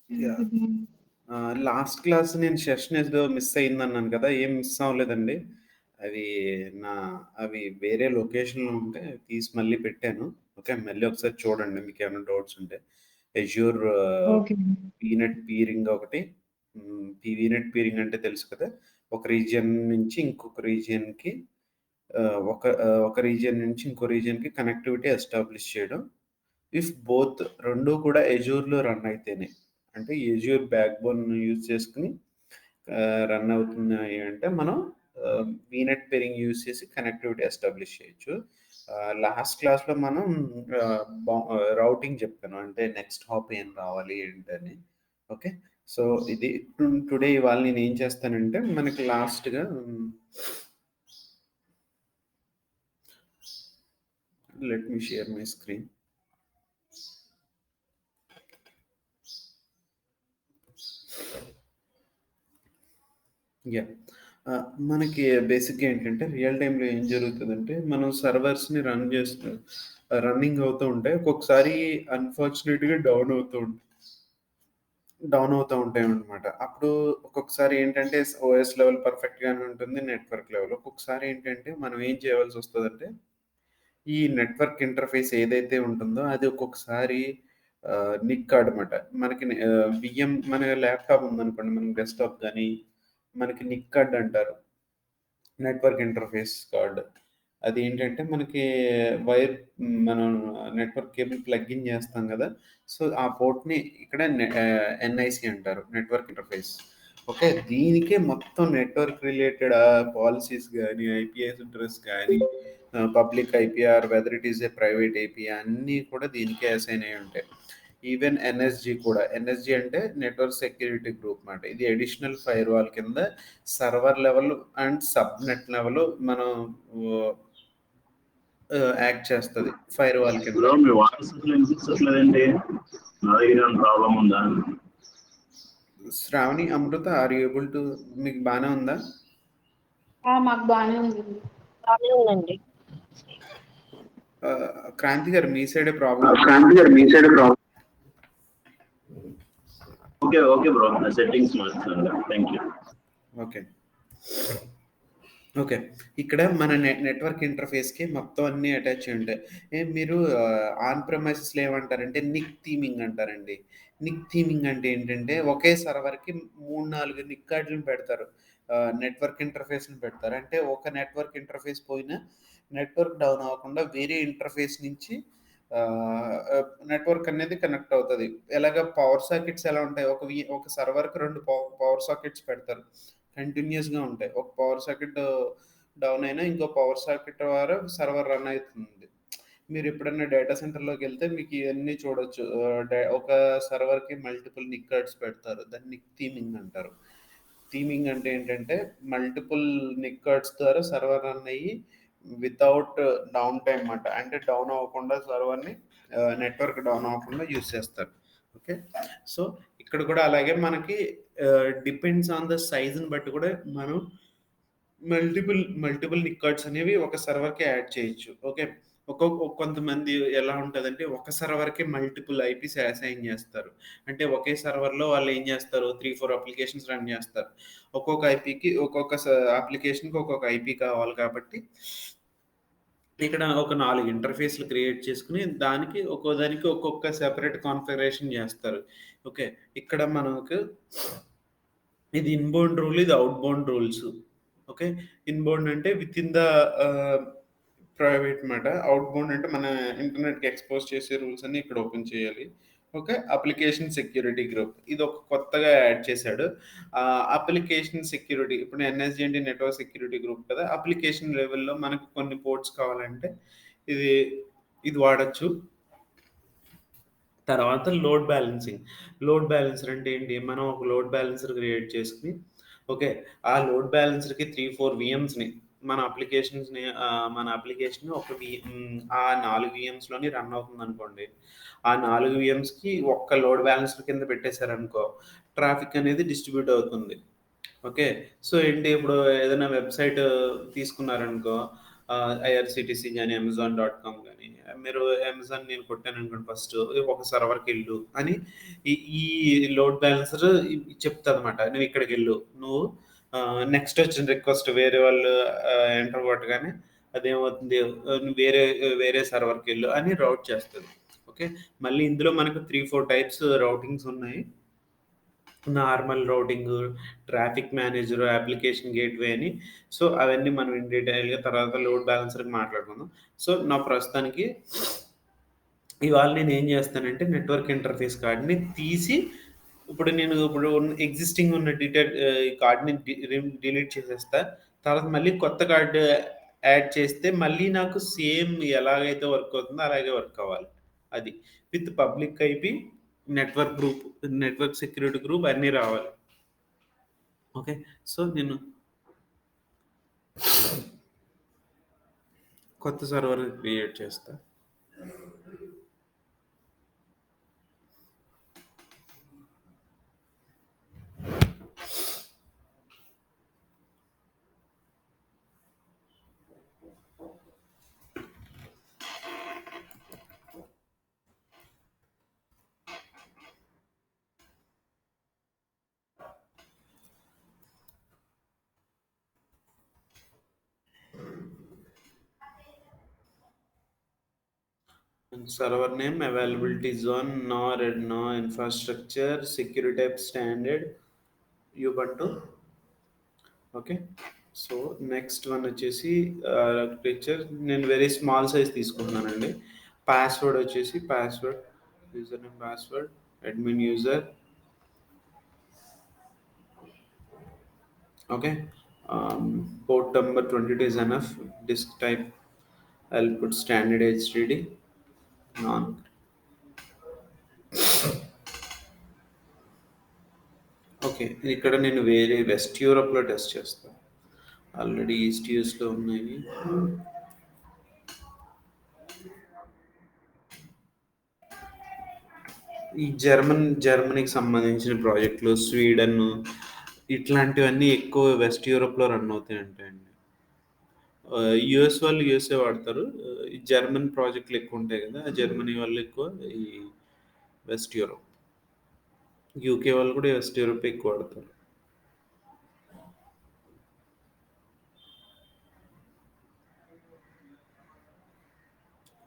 Yeah! హుహుహు. Last class నేను session ఏదో మిస్ అయిందన్నాను కదా! ఏం మిస్ అవ్వలేదండి. అవి నా అవి వేరే లొకేషన్‌లో ఉంటే తీసి మళ్ళీ పెట్టాను. ఓకే. మళ్ళీ ఒకసారి చూడండి మీకేమైనా డౌట్స్ ఉంటే. అజ్యూర్ ఓకే అండి. వీనెట్ పీరింగ్ ఒకటి. వీనెట్ పీరింగ్ అంటే తెలుసు కదా! ఒక రీజియన్ నుంచి ఇంకొక రీజియన్‌కి ఒక రీజియన్ నుంచి ఇంకో రీజియన్‌కి కనెక్టివిటీ ఎస్టాబ్లిష్ చేయడం. ఇఫ్ బోత్ 2 కూడా అజూర్‌లో రన్ అయితేనే. అంటే అజూర్ బ్యాక్‌బోన్ యూజ్ చేసుకొని రన్ అవుతున్నాయి అంటే మనం వీనెట్ పెరింగ్ యూజ్ చేసి కనెక్టివిటీ ఎస్టాబ్లిష్ చేయొచ్చు. లాస్ట్ క్లాస్‌లో మనం రౌటింగ్ చెప్పాను. అంటే నెక్స్ట్ హాప్ ఏం రావాలి ఏంటని. ఓకే. సో, ఇది టుడే ఇవాళ నేనేం చేస్తానంటే మనకి లాస్ట్‌గా let me share my screen. Yeah! మనకి బేసిక్‌గా ఏంటంటే రియల్ టైమ్‌లో ఏం జరుగుతదంటే, మనం సర్వర్స్‌ని రన్నింగ్ అవుతూ ఉంటాయి. ఒక్కొక్కసారి అన్‌ఫార్చునేట్‌గా డౌన్ అవుతా ఉంటాయన్నమాట. అప్పుడు ఒక్కొక్కసారి ఏంటంటే ఓఎస్ లెవెల్ పర్ఫెక్ట్‌గానే ఉంటుంది. Network level. ఒక్కొక్కసారి ఏంటంటే మనం ఏం చేయవలసొస్తదంటే, ఈ నెట్వర్క్ ఇంటర్ఫేస్ ఏదైతే ఉంటుందో అది ఒక్కొక్కసారి నిక్ అన్నమాట. మన ల్యాప్‌టాప్ ఉందనుకోండి, మన డెస్క్‌టాప్ గాని, మనకి నిక్ కార్డ్ అంటారు. Network interface card. అదేంటంటే మనకి వైర్ మనం నెట్వర్క్ కేబుల్ ప్లగ్ ఇన్ చేస్తాం గదా! సో, ఆ పోర్ట్‌ని ఇక్కడ ఎన్ఐసీ అంటారు. Network interface. ఓకే. దీనికే మొత్తం నెట్వర్క్ రిలేటెడ్ పాలిసీస్ గాని, ఐపీ అడ్రెస్ గాని, public IPR whether it is a private AP అన్నీ కూడా దీనికే అసైన్ అయ్యి ఉంటాయి. ఈవెన్ ఎన్ఎస్జీ కూడా. ఎన్ఎస్జీ అంటే నెట్వర్క్ సెక్యూరిటీ గ్రూప్ మాట. ఇది అడిషనల్ ఫైర్‌వాల్ కింద server level and subnet level మనం ఆహ్, యాక్ట్ చేస్తది ఫైర్‌వాల్ కింద. బ్రో మీ వాయిస్ అసలు వినిపించట్లేదండి. నా దగ్గర ఏమైనా ప్రాబ్లమ్ ఉందా? శ్రావణి, అమృత ఆర్ యూ ఏబుల్ టు మీకు బానే ఉందా? మాకు బానే ఉందండి. బానే ఉందండి. క్రాంతి గారు మీ సైడే ప్రాబ్లమ్ క్రాంతి గారు మీ side problem. Okay bro. Settings మార్చాను. Thank you. ఓకే. ఓకే. ఇక్కడ మన నెట్వర్క్ ఇంటర్ఫేస్‌కి మొత్తం అన్నీ అటాచ్ అయ్యి ఉంటాయి. మీరు ఆన్ ప్రిమైసెస్‌లో ఏమంటారంటే నిక్ థీమింగ్ అంటారండి. నిక్ థీమింగ్ అంటే ఏంటంటే ఒకే సర్వర్‌కి 3, 4 నిక్ కార్డ్‌లను పెడతారు. నెట్వర్క్ ఇంటర్ఫేస్‌ని పెడతారు. అంటే ఒక నెట్వర్క్ ఇంటర్ఫేస్ పోయినా నెట్వర్క్ డౌన్ అవ్వకుండా వేరే ఇంటర్ఫేస్ నుంచి నెట్వర్క్ అనేది కనెక్ట్ అవుతది. ఎలాగ పవర్ సాకెట్స్ ఎలా ఉంటాయి? ఒక సర్వర్‌కి 2 పవర్ సాకెట్స్ పెడతారు. కంటిన్యూయస్‌గా ఉంటాయి. ఒక పవర్ సాకెట్ డౌన్ అయినా ఇంకో పవర్ సాకెట్ ద్వారా సర్వర్ రన్ అయితుంది. మీరెప్పుడన్నా డేటా సెంటర్‌లోకెళ్తే మీకు ఇయన్నీ చూడొచ్చు. ఒక సర్వర్‌కి మల్టిపుల్ నిక్ కార్డ్స్ పెడతారు. దాన్ని నిక్ థీమింగ్ అంటారు. థీమింగ్ అంటే ఏంటంటే మల్టిపుల్ నిక్ కార్డ్స్ ద్వారా సర్వర్ రన్ అయ్యి వితౌట్ డౌన్ టైమ్ మాట. అంటే డౌన్ అవ్వకుండా సర్వర్‌ని నెట్వర్క్ డౌన్ అవ్వకుండా యూజ్ చేస్తారు. ఓకే. సో, ఇక్కడ కూడా అలాగే మనకి డిపెండ్స్ ఆన్ ద సైజ్‌ని బట్టి కూడా మనం మల్టిపుల్ నిక్ కార్డ్స్ అనేవి ఒక సర్వర్‌కి యాడ్ చేయొచ్చు. ఓకే. కొంతమంది ఎలా ఉంటదంటే ఒక సర్వర్‌కి మల్టిపుల్ ఐపీస్ అసైన్ చేస్తారు. అంటే ఒకే సర్వర్‌లో వాళ్ళు ఏం చేస్తారు 3, 4 అప్లికేషన్స్ రన్ చేస్తారు. ఒక్కొక్క ఐపీకి ఒక్కొక్క అప్లికేషన్‌కి ఒక్కొక్క ఐపీ కావాలి కాబట్టి ఇక్కడ ఒక 4 ఇంటర్ఫేస్‌లు క్రియేట్ చేసుకొని, దానికి ఒక్కొక్క సెపరేట్ కాన్ఫిగరేషన్ జేస్తారు. ఓకే. ఇక్కడ మనకు ఇది ఇన్‌బౌండ్ రూల్, ఇది ఔట్‌బౌండ్ రూల్స్. ఓకే. ఇన్‌బౌండ్ అంటే వితిన్ ద ఆహ్, ప్రైవేట్ మాట. ఔట్‌బౌండ్ అంటే మన ఇంటర్నెట్‌కి ఎక్స్‌పోజ్ చేసే రూల్స్ అన్నీ ఇక్కడ ఓపెన్ చేయాలి. ఓకే. Application security group. ఇదొక కొత్తగా యాడ్ చేశాడు. అప్లికేషన్ సెక్యూరిటీ ఇప్పుడు ఎన్ఎస్‌జీ అంటే నెట్వర్క్ సెక్యూరిటీ గ్రూప్ కదా! అప్లికేషన్ లెవెల్‌లో మనకు కొన్ని పోర్ట్స్ కావాలంటే ఇది ఇది వాడొచ్చు. తర్వాత లోడ్ బ్యాలెన్సింగ్. లోడ్ బ్యాలెన్సర్ అంటే ఏంటి? మనం ఒక లోడ్ బ్యాలెన్సర్ క్రియేట్ చేసుకొని, ఓకే. ఆ లోడ్ బ్యాలెన్సర్‌కి 3, 4 వీఎమ్స్‌ని మన అప్లికేషన్ ఆ 4 వీఎమ్స్‌లోని రన్ అవుతుందనుకోండి. ఆ 4 వీఎమ్స్‌కి ఒక్క లోడ్ బ్యాలెన్సర్ కింద పెట్టేసారనుకో, ట్రాఫిక్ అనేది డిస్ట్రిబ్యూట్ అవుతుంది. ఓకే. సో, ఏంటి ఇప్పుడు ఏదైనా వెబ్‌సైట్ తీసుకున్నారనుకో, ఐఆర్సిటీసీ కానీ అమెజాన్.com కానీ మీరు అమెజాన్ నేను కొట్టాను అనుకోండి ఫస్ట్ ఒక సర్వర్కి వెళ్ళు అని ఈ లోడ్ బ్యాలెన్సర్ చెప్తుంది అనమాట. నువ్వు ఇక్కడికి వెళ్ళు, నువ్వు నెక్స్ట్ వచ్చిన రిక్వెస్ట్ వేరే వాళ్ళు ఎంటర్ కొట్టగానే అదేమవుతుంది, నువ్వు వేరే సర్వర్కి వెళ్ళు అని రౌట్ చేస్తుంది. ఓకే, మళ్ళీ ఇందులో మనకు 3-4 టైప్స్ రౌటింగ్స్ ఉన్నాయి. Normal routing, traffic manager, application gateway అని. సో అవన్నీ మనం ఇన్ డీటెయిల్గా తర్వాత లోడ్ బ్యాలెన్సర్కి మాట్లాడుకుందాం. సో నా ప్రస్తుతానికి ఇవాళ నేను ఏం చేస్తానంటే నెట్వర్క్ ఇంటర్ఫేస్ కార్డ్ని తీసి ఇప్పుడు ఎగ్జిస్టింగ్ ఉన్న కార్డ్ని డిలీట్ చేసేస్తా. తర్వాత మళ్ళీ కొత్త కార్డు యాడ్ చేస్తే మళ్ళీ నాకు సేమ్ ఎలాగైతే వర్క్ అవుతుందో అలాగే వర్క్ అవ్వాలి. అది with public IP, network group, network security group అన్నీ రావాలి. ఓకే, సో నేను కొత్త సర్వర్ క్రియేట్ చేస్తా. Server name, availability zone, no infrastructure, security type standard, Ubuntu. Okay, so next one వచ్చేసి ఆర్కిటెక్చర్ నేను వెరీ స్మాల్ సైజ్ తీసుకుంటున్నానండి. పాస్వర్డ్ వచ్చేసి user name password, admin user. Okay, port number 22 is enough. Disk type I'll put standard HDD, non. Okay, ఇక్కడ నేను వేరే west యూరోప్లో test చేస్తాను. Already east యూఎస్లో ఉన్నాయి. ఈ జర్మనీకి సంబంధించిన ప్రాజెక్టులు, స్వీడన్ ఇట్లాంటివన్నీ ఎక్కువ వెస్ట్ యూరోప్లో రన్ అవుతాయి అండి. యుఎస్ వాళ్ళు యుఎస్ఏ వాడతారు. ఈ జర్మన్ ప్రాజెక్టులు ఎక్కువ ఉంటాయి కదా, జర్మనీ వాళ్ళు ఎక్కువ ఈ వెస్ట్ యూరోప్. యూకే వాళ్ళు కూడా వెస్ట్ యూరోప్ ఎక్కువ వాడతారు.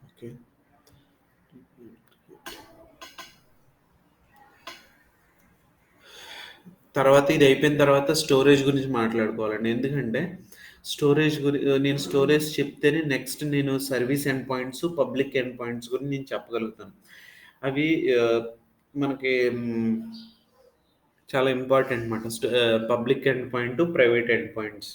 ఓకే, తర్వాత ఇది అయిపోయిన తర్వాత స్టోరేజ్ గురించి మాట్లాడుకోవాలండి. ఎందుకంటే నేను స్టోరేజ్ చెప్తేనే నెక్స్ట్ నేను service end points, public end points గురించి నేను చెప్పగలుగుతాను. అవి మనకి చాలా ఇంపార్టెంట్ అన్నమాట. Public end point, private end points.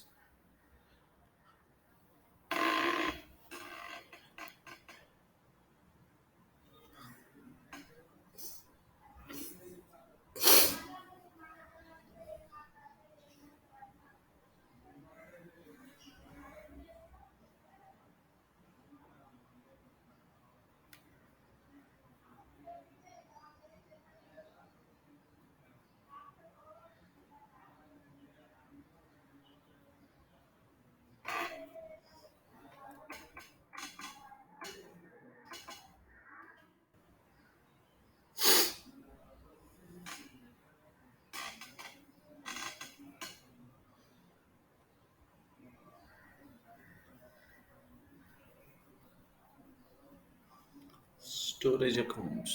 Storage accounts.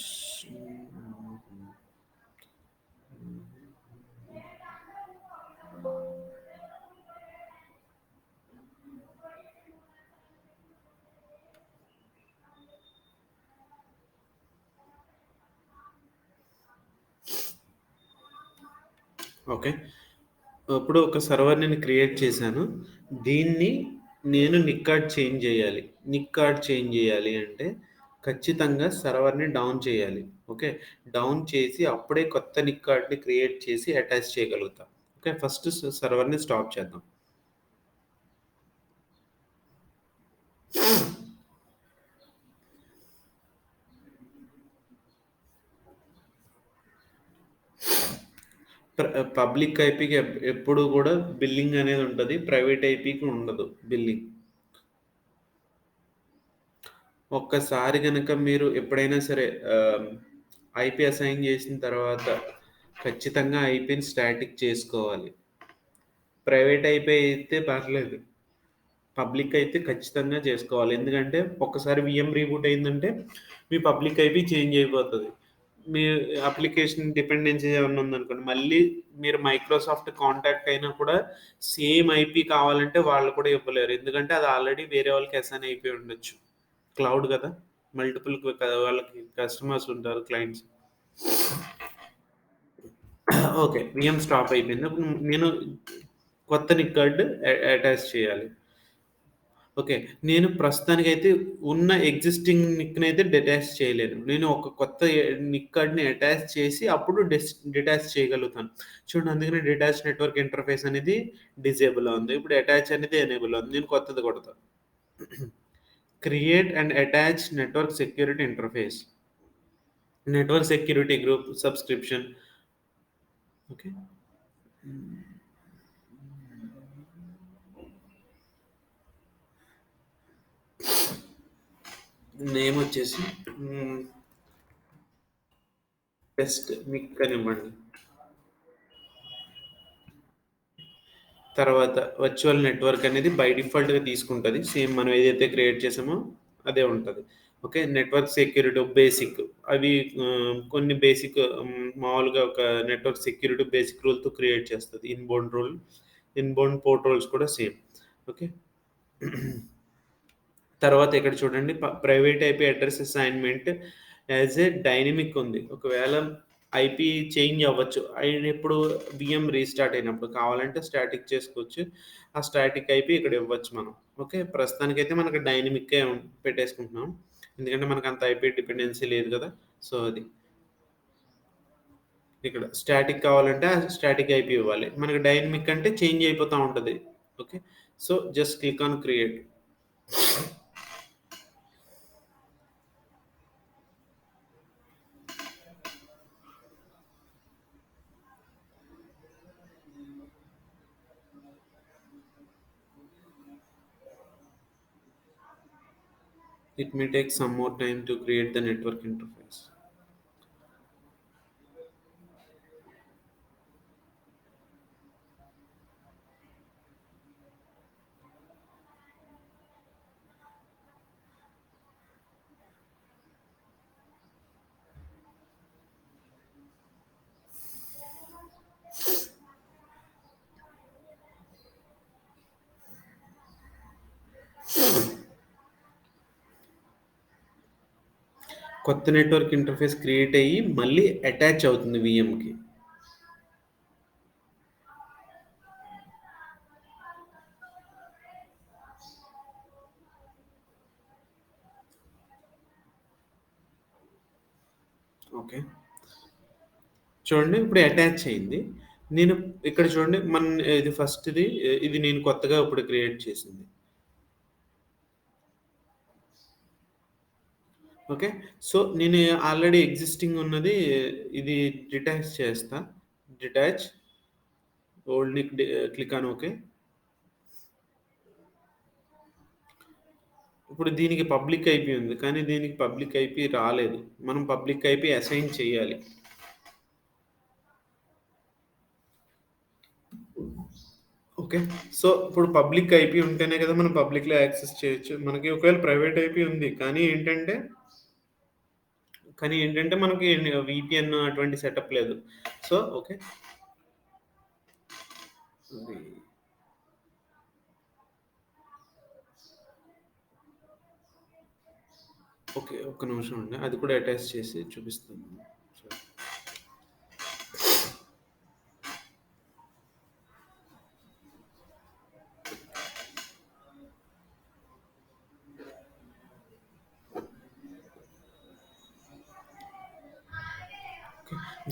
Okay, ఇప్పుడు ఒక సర్వర్ నేను క్రియేట్ చేశాను. దీన్ని నేను నిక్ కార్డ్ చేంజ్ చేయాలి అంటే ఖచ్చితంగా సర్వర్ని డౌన్ చేయాలి. ఓకే, డౌన్ చేసి అప్పుడే కొత్త నిక్ కార్డ్ని క్రియేట్ చేసి అటాచ్ చేయగలుగుతాం. ఓకే, ఫస్ట్ సర్వర్ని స్టాప్ చేద్దాం. పబ్లిక్ ఐపీకి ఎప్పుడు కూడా బిల్లింగ్ అనేది ఉంటుంది, ప్రైవేట్ ఐపీకి ఉండదు బిల్లింగ్. ఒక్కసారి గనక మీరు ఎప్పుడైనా సరే ఐపీ అసైన్ చేసిన తర్వాత ఖచ్చితంగా ఐపీని స్టాటిక్ చేసుకోవాలి. ప్రైవేట్ ఐపీ అయితే పర్లేదు. పబ్లిక్ అయితే ఖచ్చితంగా చేసుకోవాలి. ఎందుకంటే ఒక్కసారి వీఎం రీబూట్ అయిందంటే మీ పబ్లిక్ ఐపీ చేంజ్ అయిపోతది. మీ అప్లికేషన్ డిపెండెన్సీ ఏమన్నా ఉందనుకోండి, మళ్ళీ మీరు మైక్రోసాఫ్ట్ కాంటాక్ట్ అయినా కూడా సేమ్ ఐపీ కావాలంటే వాళ్ళు కూడా ఇవ్వలేరు. ఎందుకంటే అది ఆల్రెడీ వేరే వాళ్ళకి అసైన్ అయిపోయి ఉండొచ్చు. క్లౌడ్ కదా! మల్టిపుల్ వాళ్ళకి కస్టమర్స్ ఉంటారు, క్లయింట్స్. ఓకే. వీఎం స్టాప్ అయిపోయింది. ఇప్పుడు నేను కొత్త నిక్ కార్డ్ అటాచ్ చేయాలి. ఓకే. నేను ప్రస్తుతానికైతే ఉన్న ఎగ్జిస్టింగ్ నిక్‌నైతే డిటాచ్ చేయలేను. నేను ఒక కొత్త నిక్ కార్డ్‌ని అటాచ్ చేసి అప్పుడు డిటాచ్ చేయగలుగుతాను. చూడండి, అందుకనే డిటాచ్ నెట్వర్క్ ఇంటర్ఫేస్ అనేది డిజేబుల్‌లో ఉంది. ఇప్పుడు అటాచ్ అనేది ఎనేబుల్‌లో ఉంది. నేను కొత్తది కొడతా. Create and attach network security interface. Network security group subscription. Okay. Name వచ్చేసి టెస్ట్ మిక్ అని ఇవ్వండి. తర్వాత వర్చువల్ నెట్వర్క్ అనేది బై డిఫాల్ట్‌గా తీసుకుంటది. సేమ్ మనం ఏదైతే క్రియేట్ చేసామో అదే ఉంటది. ఓకే. నెట్వర్క్ సెక్యూరిటీ బేసిక్ అవి కొన్ని బేసిక్ మామూలుగా ఒక నెట్వర్క్ సెక్యూరిటీ బేసిక్ రూల్‌తో క్రియేట్ చేస్తది. Inbound rule, inbound port rules కూడా సేమ్. ఓకే. తర్వాత ఇక్కడ చూడండి, private IP address assignment as a dynamic ఉంది. ఒకవేళ ఐపీ చేంజ్ అవ్వచ్చు. అయినప్పుడు వీఎం రీస్టార్ట్ అయినప్పుడు కావాలంటే స్టాటిక్ చేసుకోవచ్చు. ఆ స్టాటిక్ ఐపీ ఇక్కడ ఇవ్వచ్చు మనం. ఓకే. ప్రస్తుతానికైతే మనకు డైనమిక్కే పెట్టేసుకుంటున్నాం. ఎందుకంటే మనకు అంత ఐపీ డిపెండెన్సీ లేదు కదా! సో, అది. ఇక్కడ స్టాటిక్ కావాలంటే ఆ స్టాటిక్ ఐపీ ఇవ్వాలి. మనకు డైనమిక్ అంటే చేంజ్ అయిపోతా ఉంటది. Okay. So, just click on create. It may take some more time to create the network interface. కొత్త నెట్వర్క్ ఇంటర్ఫేస్ క్రియేట్ అయ్యి మళ్ళీ అటాచ్ అవుతుంది వీఎంకి. ఓకే. చూడండి, ఇప్పుడు అటాచ్ అయింది. నేను ఇక్కడ చూడండి, ఇది ఫస్ట్‌ది. ఇది నేను కొత్తగా ఇప్పుడు క్రియేట్ చేసింది. ఓకే. సో, నేను ఆల్రెడీ ఎగ్జిస్టింగ్ ఉన్నది ఇది డిటాచ్ చేస్తా. Detach old Nick click on okay. ఇప్పుడు దీనికి పబ్లిక్ ఐపీ ఉంది. కానీ దీనికి పబ్లిక్ ఐపీ రాలేదు. మనం పబ్లిక్ ఐపీ అసైన్ చేయాలి. ఓకే. సో, ఇప్పుడు పబ్లిక్ ఐపీ ఉంటేనే కదా మనం పబ్లిక్‌లో యాక్సెస్ చేయొచ్చు. మనకి ఒకవేళ ప్రైవేట్ ఐపీ ఉంది. కానీ ఏంటంటే మనకి వీపీఎన్ అటువంటి సెటప్ లేదు. So, okay. అది ఓకే. ఒక్క నిమిషం అండి. అది కూడా అటాచ్ చేసి చూపిస్తాను. సరే.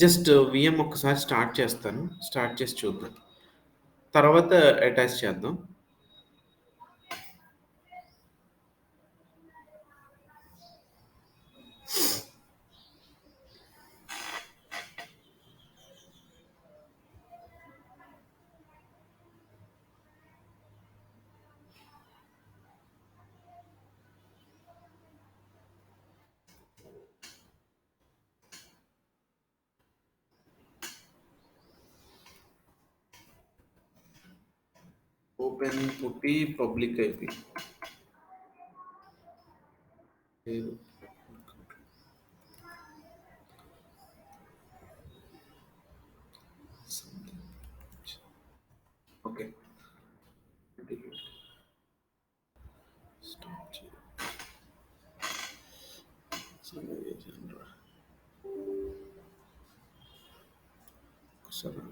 జస్ట్ వీఎం ఒక్కసారి స్టార్ట్ చేస్తాను. స్టార్ట్ చేసి చూద్దాం. తర్వాత అటాచ్ చేద్దాం. ఓపెన్ పుట్టి పబ్లిక్ ఐపి ఓకే స్టాప్ సరే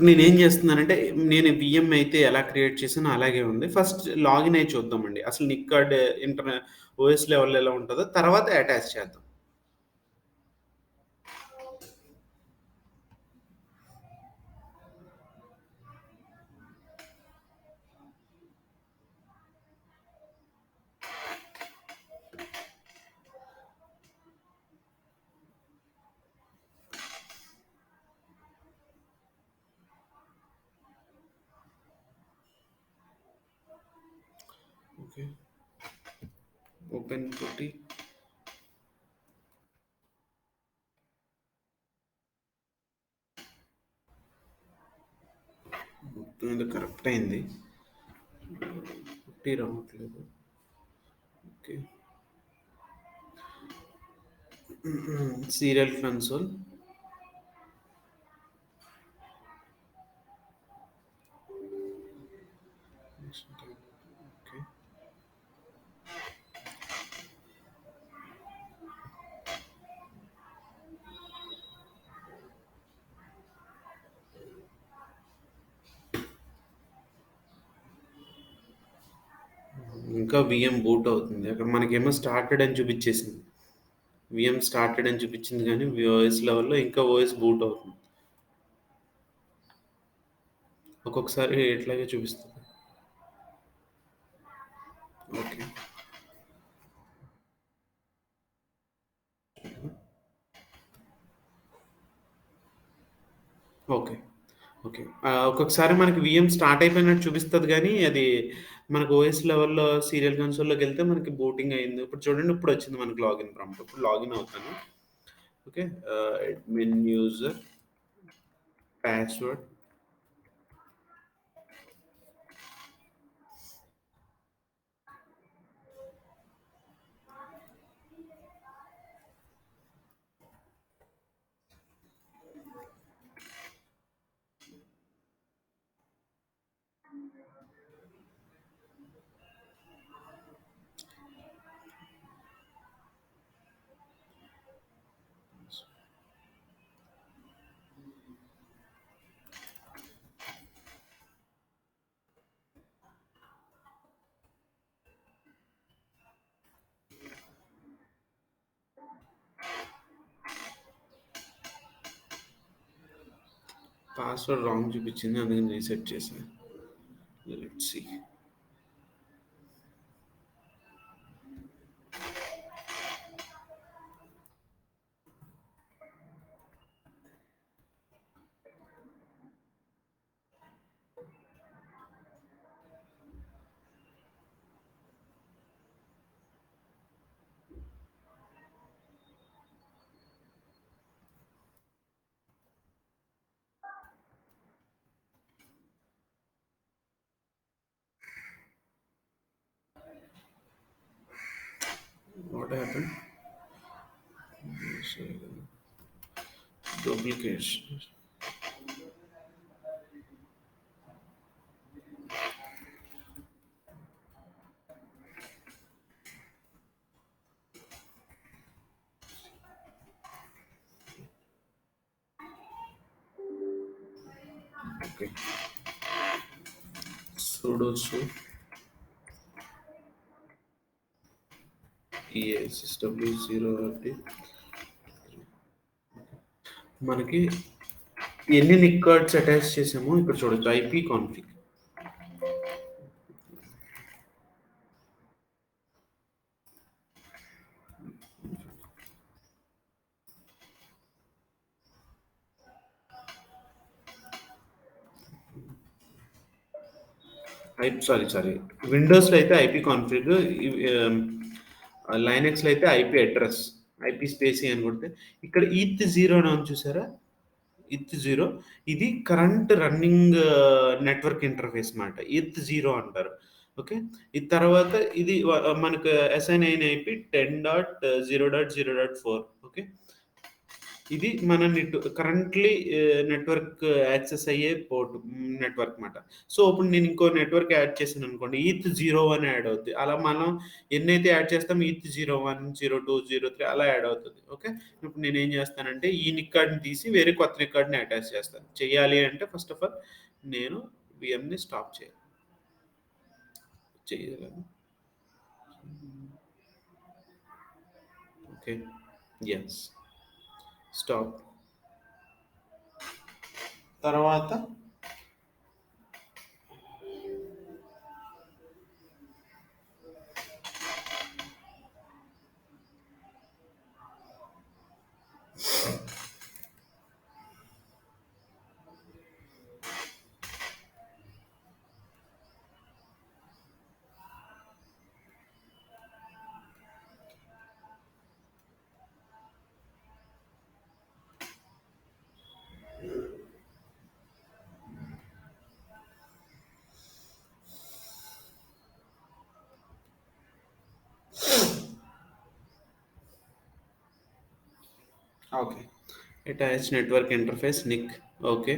నేనేం చేస్తున్నానంటే నేను విఎం అయితే ఎలా క్రియేట్ చేసానో అలాగే ఉంది. ఫస్ట్ లాగిన్ అయ్యి చూద్దామండి. అసలు నిక్ కార్డ్ ఓఎస్ లెవెల్ ఎలా ఉంటదో తర్వాత అటాచ్ చేద్దాం. ఓకే. ఓపెన్ కొట్టి మొత్తం ఇది కరెక్ట్ అయింది. పుట్టి రావట్లేదు. ఓకే. Serial console. ఓకే. ఇంకా విఎం బూట్ అవుతుంది. అక్కడ మనకేమో స్టార్టెడ్ అని చూపించేసింది. విఎం స్టార్టెడ్ అని చూపించింది కానీ ఓఎస్ లెవెల్‌లో ఇంకా ఓఎస్ బూట్ అవుతుంది. ఒక్కొక్కసారి ఇట్లాగే చూపిస్తుంది. ఓకే. ఓకే. ఓకే. ఒక్కొక్కసారి మనకి విఎం స్టార్ట్ అయిపోయినట్టు చూపిస్తది గానీ, అది మనకు ఓఎస్ లెవెల్‌లో సీరియల్ కన్సోల్‌లోకెళ్తే మనకి బూటింగ్ అయింది. ఇప్పుడు చూడండి ఇప్పుడొచ్చింది మనకి లాగిన్ ప్రాంప్ట్. ఇప్పుడు లాగిన్ అవుతాను. Okay. Admin user password password wrong చూపించింది. అందుకని రీసెట్ చేశాను. Let's see. What happened? Duplication. Okay. Sudo su ESSW0RT మనకి ఎన్ని నిక్ కార్డ్స్ అటాచ్ చేసామో ఇక్కడ చూడొచ్చు. IP config. సారీ. విండోస్లో అయితే ఐపీ కాన్ఫిగ్, లైనక్స్లో అయితే ఐపీ అడ్రస్, ఐపీ స్పేసీ అని కొడితే ఇక్కడ ఈత్ 0 అని ఉంది చూసారా? ఈత్ 0 ఇది కరెంట్ రన్నింగ్ నెట్వర్క్ ఇంటర్ఫేస్ మాట. ఈత్ 0 అంటారు. ఓకే. ఇది తర్వాత ఇది మనకు అసైన్ అయిన ఐపీ 10.0.0.4. ఓకే. ఇది మన కరెంట్లీ నెట్వర్క్ యాక్సెస్ అయ్యే పోర్ట్ నెట్వర్క్ మాట. సో ఇప్పుడు నేను ఇంకో నెట్వర్క్ యాడ్ చేశాను అనుకోండి, ఈత్ 01 యాడ్ అవుద్ది. అలా మనం ఎన్నైతే యాడ్ చేస్తాం ఈత్ 01, 02, 03 అలా యాడ్ అవుతుంది. ఓకే. ఇప్పుడు నేను ఏం చేస్తానంటే ఈ నిక్ కార్డ్ని తీసి వేరే కొత్త నిక్ కార్డ్ని అటాచ్ చేస్తాను. చేయాలి అంటే ఫస్ట్ ఆఫ్ ఆల్ నేను విఎంని స్టాప్ చేయగలను. ఓకే. Yes, stop. తర్వాత okay, attach network interface NIC. Okay.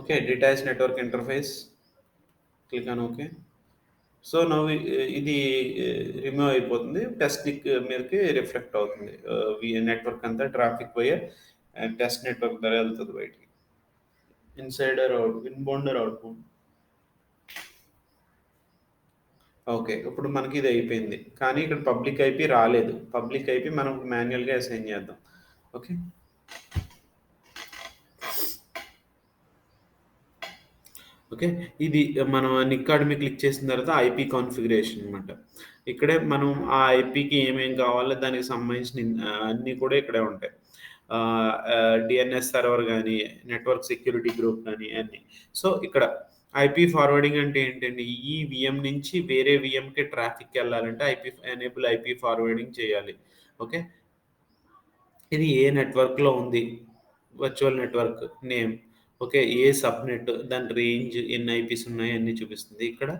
Okay, detach network interface, click on okay. So now ఇది రిమూవ్ అయిపోతుంది. టెస్ట్ నిక్ మీదకి రిఫ్లెక్ట్ అవుతుంది. నెట్వర్క్ అంతా ట్రాఫిక్ పోయే టెస్ట్ నెట్వర్క్ ద్వారా వెళ్తుంది బయటికి. Inside or out, inbound or outbound. Okay, ఇప్పుడు మనకి ఇది అయిపోయింది. కానీ ఇక్కడ పబ్లిక్ ఐపీ రాలేదు. పబ్లిక్ ఐపీ మనం మాన్యువల్గా అసైన్ చేద్దాం. ఓకే. ఓకే, ఇది మనం నిక్ కార్డ్ మీద క్లిక్ చేసిన తర్వాత ఐపీ కాన్ఫిగరేషన్ అనమాట. ఇక్కడే మనం ఆ ఐపీకి ఏమేం కావాలో దానికి సంబంధించిన అన్నీ కూడా ఇక్కడే ఉంటాయి. డిఎన్ఎస్ సర్వర్ కానీ, నెట్వర్క్ సెక్యూరిటీ గ్రూప్ కానీ అన్నీ. సో ఇక్కడ ఐపీ ఫార్వర్డింగ్ అంటే ఏంటండి, ఈ విఎం నుంచి వేరే విఎంకి ట్రాఫిక్ వెళ్ళాలంటే ఎనేబుల్ ఐపీ ఫార్వర్డింగ్ చేయాలి. ఓకే. ఇది ఏ నెట్వర్క్లో ఉంది, వర్చువల్ నెట్వర్క్ నేమ్, ఓకే, ఏ సబ్నెట్, దాని రేంజ్, ఎన్ని ఐపీస్ ఉన్నాయి అన్నీ చూపిస్తుంది. ఇక్కడ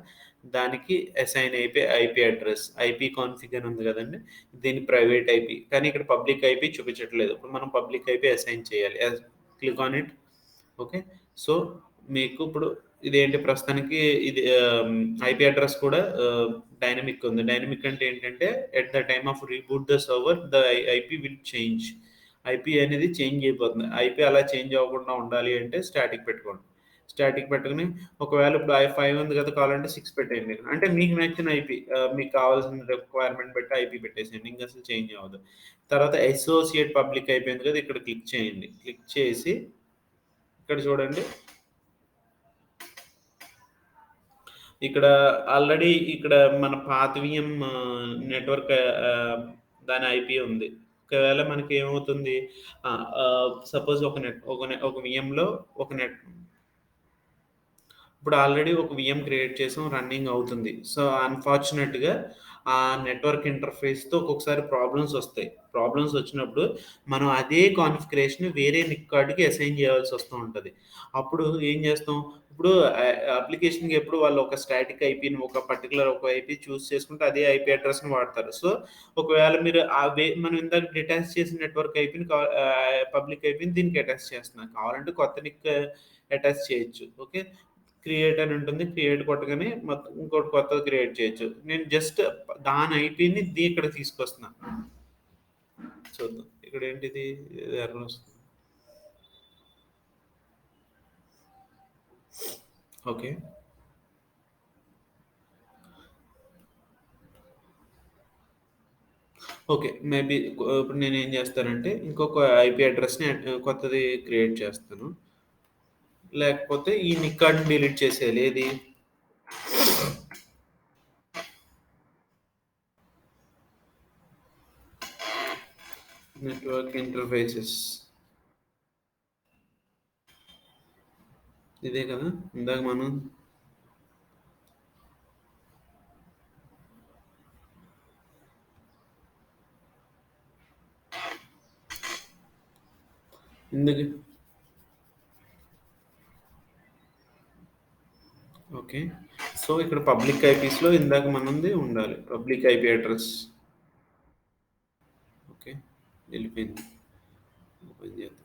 దానికి assign IP address, IP config అని ఉంది కదండి, దీని ప్రైవేట్ ఐపీ, కానీ ఇక్కడ పబ్లిక్ ఐపీ చూపించట్లేదు. ఇప్పుడు మనం పబ్లిక్ ఐపీ అసైన్ చేయాలి. Click on it. Okay. So మీకు ఇప్పుడు ఇదేంటి ప్రస్తుతానికి ఇది ఐపీ అడ్రస్ కూడా డైనమిక్ ఉంది. డైనమిక్ అంటే ఏంటంటే at the time of reboot the server the IP will change. IP అనేది చేంజ్ అయిపోతుంది. ఐపీ అలా చేంజ్ అవ్వకుండా ఉండాలి అంటే స్టాటిక్ పెట్టుకోండి. స్టాటిక్ పెట్టుకుని ఒకవేళ ఇప్పుడు 5 ఉంది కదా, కావాలంటే 6 పెట్టేయండి మీరు. అంటే మీకు నచ్చిన ఐపీ, మీకు కావాల్సిన రిక్వైర్మెంట్ బట్టి ఐపీ పెట్టేసేయండి. ఇంకా అసలు చేంజ్ అవ్వదు. తర్వాత అసోసియేట్ పబ్లిక్ అయిపోయింది కదా, ఇక్కడ క్లిక్ చేయండి. క్లిక్ చేసి ఇక్కడ చూడండి, ఇక్కడ ఆల్రెడీ ఇక్కడ మన పాత విఎం నెట్వర్క్ దాని ఐపీ ఉంది. ఒకవేళ మనకి ఏమవుతుంది, సపోజ్ ఒక విఎంలో ఒక నెట్, ఇప్పుడు ఆల్రెడీ ఒక విఎం క్రియేట్ చేసాం, రన్నింగ్ అవుతుంది. సో అన్ఫార్చునేట్గా ఆ నెట్వర్క్ ఇంటర్ఫేస్తో ఒక్కొక్కసారి ప్రాబ్లమ్స్ వస్తాయి. ప్రాబ్లమ్స్ వచ్చినప్పుడు మనం అదే కాన్ఫిగరేషన్ వేరే నిక్ కార్డ్కి అసైన్ చేయాల్సి వస్తూ ఉంటుంది. అప్పుడు ఏం చేస్తాం, ఇప్పుడు అప్లికేషన్కి ఎప్పుడు వాళ్ళు ఒక స్టాటిక్ ఐపీని, ఒక పర్టికులర్ ఒక ఐపీ చూస్ చేసుకుంటే అదే ఐపీ అడ్రస్ని వాడతారు. సో ఒకవేళ మీరు మనం ఇందాక డిటాచ్ చేసిన నెట్వర్క్ ఐపీని, పబ్లిక్ ఐపీని దీనికి అటాచ్ చేస్తున్నాం, కావాలంటే కొత్త నిక్ అటాచ్ చేయొచ్చు. ఓకే. క్రియేట్ అని ఉంటుంది. క్రియేట్ కొట్టగానే మొత్తం ఇంకోటి కొత్తది క్రియేట్ చేయొచ్చు. నేను జస్ట్ దాని ఐపీని ఇక్కడ తీసుకొస్తున్నా, చూద్దాం. ఇక్కడ ఏంటిది ఎర్రర్ వస్తుంది. ఓకే. ఓకే. మేబీ ఇప్పుడు నేనేం చేస్తానంటే ఇంకొక ఐపీ అడ్రెస్‌ని కొత్తది క్రియేట్ చేస్తాను. లేకపోతే ఈ నిక్కాడ్‌ని డిలీట్ చేసేయాలి. ఏది? Network interfaces. ఇదే కదా! ఇందాక మనం ఇందుకు ఓకే. సో, ఇక్కడ పబ్లిక్ ఐపీస్‌లో ఇందాక మనది ఉండాలి. Public IP address. ఓకే. వెళ్ళిపోయింది. ఓపెన్ చేద్దాం.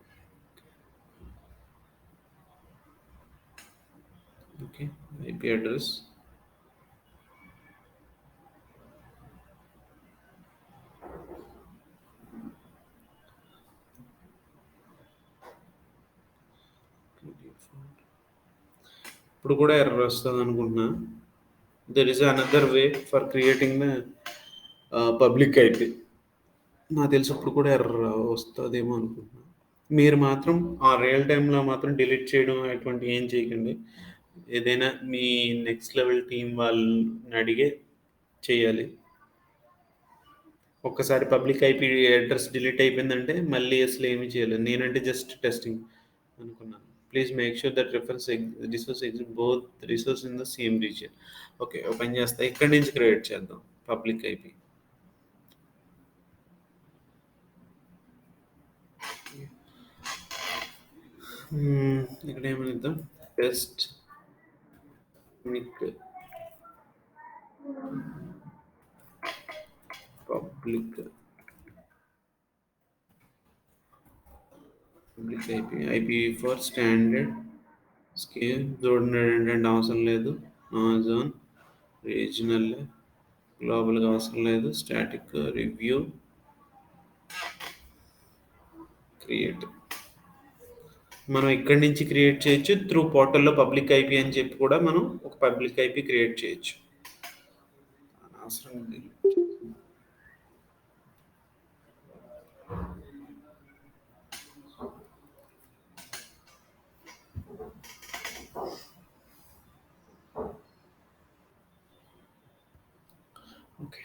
ఓకే. IP address. ఇప్పుడు కూడా ఎర్రర్ వస్తుంది అనుకుంటున్నా. There is another way for creating the public IP. నాకు తెలిసి ఇప్పుడు కూడా ఎర్రర్ వస్తుందేమో అనుకుంటున్నా. మీరు మాత్రం ఆ రియల్ టైంలో మాత్రం డిలీట్ చేయడం అటువంటివి ఏం చేయకండి. ఏదైనా మీ నెక్స్ట్ లెవెల్ టీం వాళ్ళని అడిగే చేయాలి. ఒక్కసారి పబ్లిక్ ఐపీ అడ్రస్ డిలీట్ అయిపోయిందంటే మళ్ళీ అసలు ఏమీ చేయలేదు. నేనంటే జస్ట్ టెస్టింగ్ అనుకున్నాను. Please make sure that resource exist both resource in the same region. Okay. Open చేస్తా. ఇక్కడి నుంచి క్రియేట్ చేద్దాం పబ్లిక్ ఐపీ. ఇక్కడ ఏమని ఇద్దాం? Test Nick public IP for standard scale చూడండి అవసరం లేదు. అమెజాన్ రీజనల్ గ్లోబల్గా అవసరం లేదు. Static review create. మనం ఇక్కడి నుంచి క్రియేట్ చేయొచ్చు. త్రూ పోర్టల్లో పబ్లిక్ ఐపీ అని చెప్పి కూడా మనం ఒక పబ్లిక్ ఐపీ క్రియేట్ చేయొచ్చు. అవసరం లేదు. ఓకే.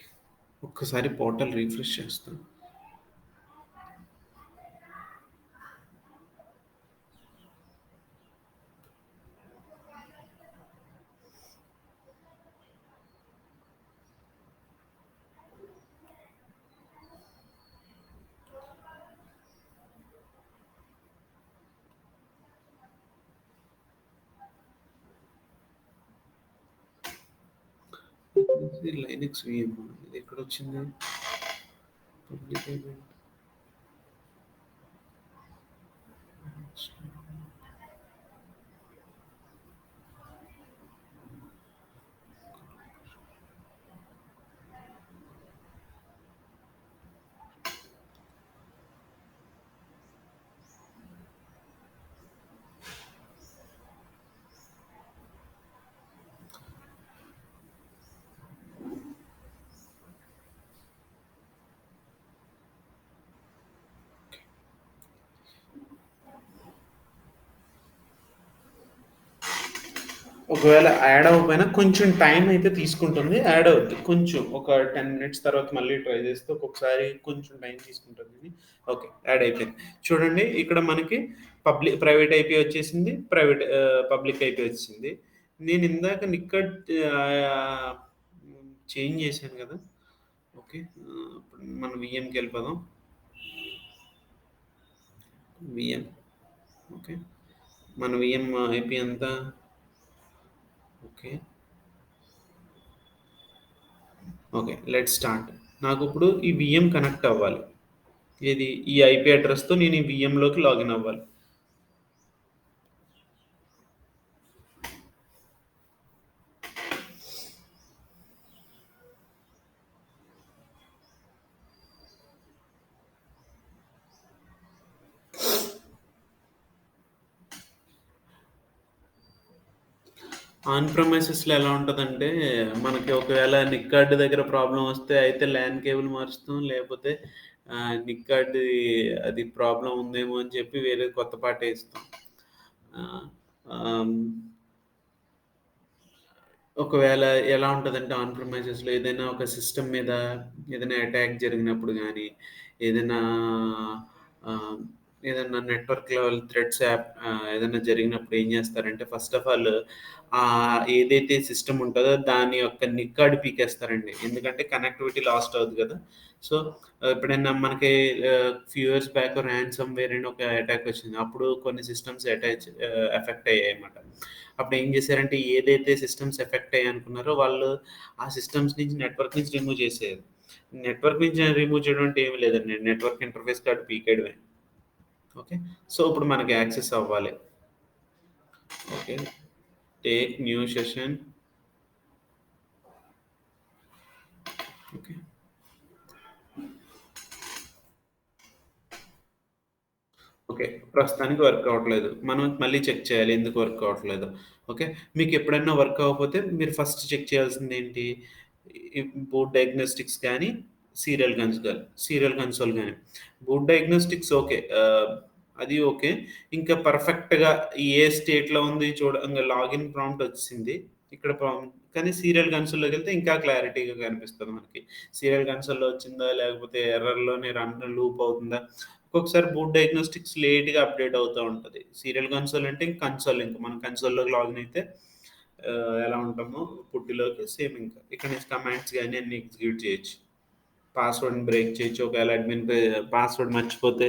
ఒక్కసారి పోర్టల్ రీఫ్రెష్ చేస్తాను. ఇది లైనక్స్ VM. ఇది ఎక్కడ వచ్చింది? Public IP. ఒకవేళ యాడ్ అవ్వకపోయినా కొంచెం టైం అయితే తీసుకుంటుంది. యాడ్ అవుద్ది. కొంచెం ఒక 10 మినిట్స్ తర్వాత మళ్ళీ ట్రై చేస్తే ఒక్కొక్కసారి కొంచెం టైం తీసుకుంటుంది. ఓకే. యాడ్ అయిపోయింది. చూడండి ఇక్కడ మనకి ప్రైవేట్ ఐపీ వచ్చేసింది. పబ్లిక్ ఐపీ వచ్చింది. నేను ఇందాక నిక్కట్ చేంజ్ చేశాను కదా! ఓకే. ఇప్పుడు మన విఎంకి వెళ్ళిపోదాం. విఎం. ఓకే. మన విఎం ఐపీ ఎంత? ఓకే. ఓకే. Let's start. నాకు ఇప్పుడు ఈ విఎం కనెక్ట్ అవ్వాలి. ఏది? ఈ ఐపీ అడ్రస్‌తో నేను ఈ విఎంలోకి లాగిన్ అవ్వాలి. ఆన్ ప్రెమైసెస్‌లో ఎలా ఉంటదంటే, మనకి ఒకవేళ నిక్ కార్డ్ దగ్గర ప్రాబ్లమ్ వస్తే అయితే ల్యాన్ కేబుల్ మారుస్తాం. లేపోతే నిక్ కార్డ్‌ది అది ప్రాబ్లమ్ ఉందేమో అని చెప్పి వేరే కొత్త పార్టేస్తాం. ఆహ్, ఆహ్, ఒకవేళ ఎలా ఉంటదంటే ఆన్ ప్రిమైసెస్‌లో ఏదైనా ఒక సిస్టమ్ మీద ఏదైనా అటాక్ జరిగినప్పుడు గానీ, ఏదైనా ఆహ్, ఏదన్నా నెట్వర్క్ లెవెల్ థ్రెడ్స్ ఏదైనా జరిగినప్పుడు ఏం జేస్తారంటే ఫస్ట్ ఆఫ్ ఆల్ ఏదైతే సిస్టమ్ ఉంటదో దాని యొక్క నిక్ కార్డ్ పీకేస్తారండి. ఎందుకంటే కనెక్టివిటీ లాస్ట్ అవుద్ది గదా! సో, ఎప్పుడైనా మనకి ఫ్యూ ఇయర్స్ బ్యాక్ రాన్సమ్‌వేర్ అని ఒక అటాక్ వచ్చింది. అప్పుడు కొన్ని సిస్టమ్స్ ఎఫెక్ట్ అయ్యాయన్నమాట. అప్పుడు ఏం చేశారంటే ఏదైతే సిస్టమ్స్ ఎఫెక్ట్ అయ్యాయనుకున్నారో వాళ్ళు ఆ సిస్టమ్స్ నుంచి నెట్వర్క్ నుంచి రిమూవ్ చేసేయారు. నెట్వర్క్ నుంచి రిమూవ్ చేయడం అంటే ఏమి లేదండి. నెట్వర్క్ ఇంటర్ఫేస్ కార్డ్ పీకేయడమే. ఓకే. సో, ఇప్పుడు మనకి యాక్సెస్ అవ్వాలి. Okay. Take new session. Okay. Okay. ప్రస్తుతానికి వర్క్ అవ్వట్లేదు. మనం మళ్ళీ చెక్ చేయాలి ఎందుకు వర్క్ అవ్వట్లేదో. ఓకే. మీకెప్పుడన్నా వర్క్ అవ్వకపోతే మీరు ఫస్ట్ చెక్ చేయాల్సిందేంటి? ఈ బూట్ డయాగ్నోస్టిక్స్ గానీ, సీరియల్ కన్సోల్ గానీ. Boot diagnostics okay. అది ఓకే. ఇంకా పర్ఫెక్ట్‌గా ఏ స్టేట్‌లో ఉంది ఇంగ లాగిన్ ప్రాంప్ట్ ఒచ్చేసింది. ఇక్కడ కానీ సీరియల్ కన్సోల్‌లోకెళ్తే ఇంకా క్లారిటీగా కనిపిస్తది మనకి. సీరియల్ కన్సోల్‌లో వచ్చిందా? లేకపోతే ఎర్రర్‌లోనే రన్ లూప్ అవుతుందా? ఒక్కొక్కసారి బూట్ డయాగ్నోస్టిక్స్ లేట్‌గా అప్‌డేట్ అవుతా ఉంటది. సీరియల్ కన్సోల్ అంటే ఇంక కన్సోల్ ఇంక. మనం కన్సోల్‌లోకి లాగిన్ అయితే ఎలా ఉంటామో పుట్టిలోకి సేమ్ ఇంకా. ఇక్కడ నుంచి కమాండ్స్ గాని అన్నీ ఎగ్జిక్యూట్ చేయొచ్చు. పాస్వర్డ్‌ని బ్రేక్ చేయొచ్చు. ఒకవేళ అడ్మిన్ పాస్వర్డ్ మర్చిపోతే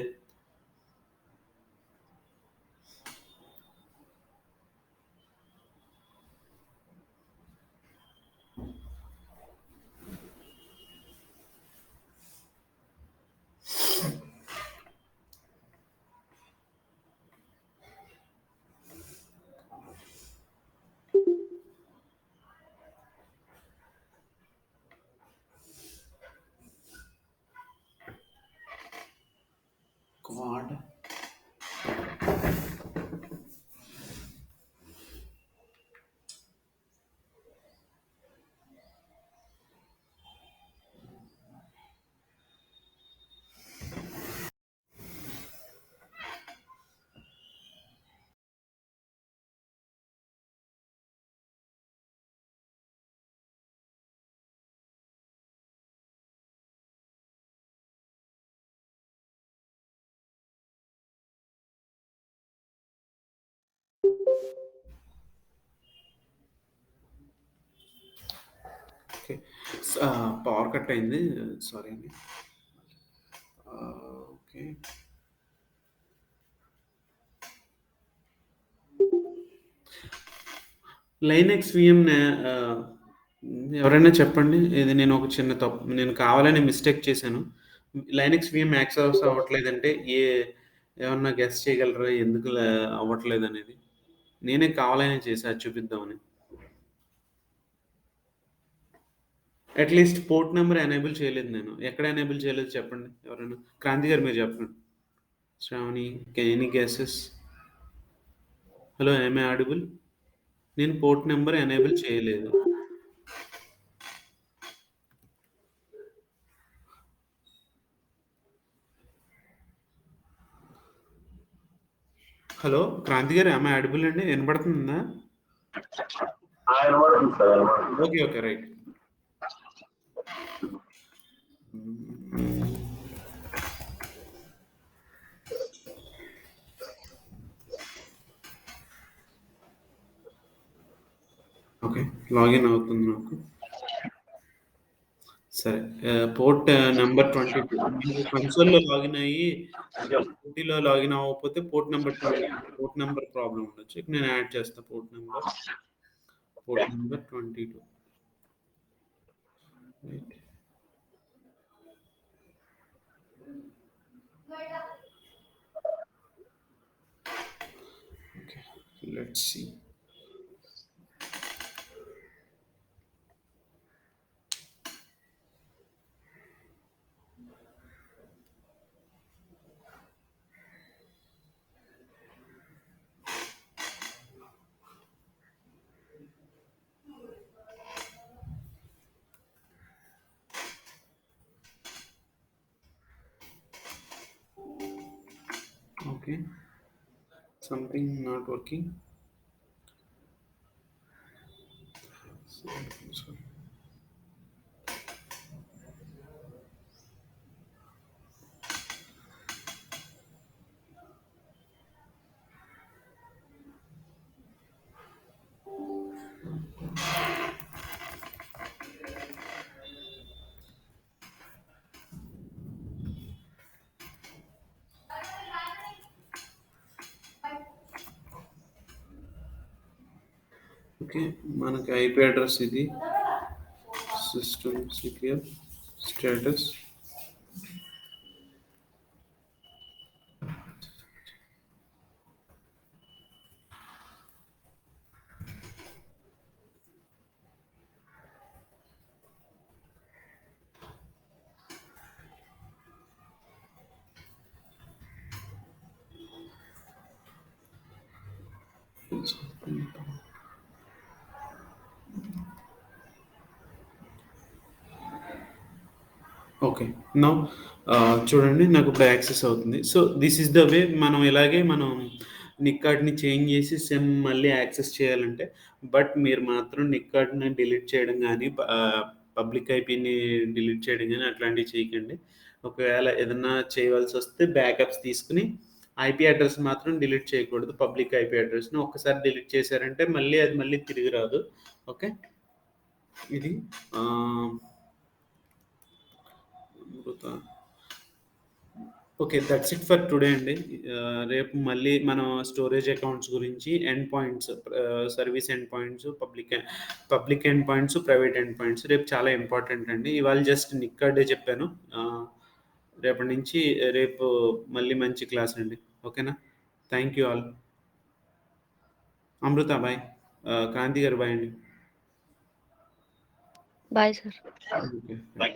క్వాడ్ ఓకే. పవర్ కట్ అయింది. సారీ అండి. ఓకే. లైనక్స్ వీఎం ఎవరైనా చెప్పండి. ఇది నేను ఒక చిన్న నేను కావాలని మిస్టేక్ చేశాను. లైనక్స్ వీఎం యాక్సెస్ అవ్వట్లేదంటే ఏమన్నా గెస్ చేయగలరా? ఎందుకు అవ్వట్లేదనేది? నేనే కావాలనే చేశా అది చూపిద్దామని. అట్‌లీస్ట్ పోర్ట్ నంబర్ ఎనేబుల్ చేయలేదు నేను. ఎక్కడ ఎనేబుల్ చేయలేదు చెప్పండి ఎవరైనా? క్రాంతి గారు మీరు చెప్పండి. Shravani any guesses? Hello am I audible? నేను పోర్ట్ నంబర్ ఎనేబుల్ చేయలేదు. హలో క్రాంతి గారు యామ్ ఐ ఆడిబుల్ అండి? వినపడుతుందా? వినబడుతుంది సార్, వినబడుతుంది. Okay. Okay. Right. Okay. Login అవుతుంది నాకు. సరే. పోర్ట్ నంబర్ 22 మీరు కన్సోల్‌లో లాగిన్ అయ్యి ఓటీలో లాగిన్ అవ్వకపోతే port number 22 port number problem ఉండొచ్చు. ఇక్కడ నేను యాడ్ చేస్తా port number 22 right. Okay. Let's see. Okay, something not working. Sorry. Okay, మనకి ఐపీ అడ్రస్ ఇది, system CPL status. Okay, now చూడండి నాకు ఇప్పుడు యాక్సెస్ అవుతుంది. So this is the way మనం ఇలాగే మనం నిక్ కార్డ్‌ని చేంజ్ చేసి సిమ్ మళ్ళీ యాక్సెస్ చేయాలంటే, బట్ మీరు మాత్రం నిక్ కార్డ్‌ని డిలీట్ చేయడం గానీ, పబ్లిక్ ఐపీని డిలీట్ చేయడం గానీ అట్లాంటివి చేయకండి. ఒకవేళ ఏదన్నా చేయవలసొస్తే బ్యాకప్స్ తీసుకొని ఐపీ అడ్రెస్ మాత్రం డిలీట్ చేయకూడదు. పబ్లిక్ ఐపీ అడ్రెస్‌ని ఒక్కసారి డిలీట్ చేశారంటే మళ్ళీ అది మళ్ళీ తిరిగి రాదు. ఓకే, ఇది okay, that's it for today అండి. రేపు మళ్ళీ మనం స్టోరేజ్ అకౌంట్స్ గురించి, end points, service end points, public end points, private end points రేపు చాలా ఇంపార్టెంట్ అండి. ఇవాళ జస్ట్ నిక్ కార్డే చెప్పాను. రేపటి నుంచి రేపు మళ్ళీ మంచి క్లాస్ అండి. ఓకేనా? Thank you all. Amrutha bye, Kranthi గారు బాయ్ అండి. Bye sir. ఓకే. Bye.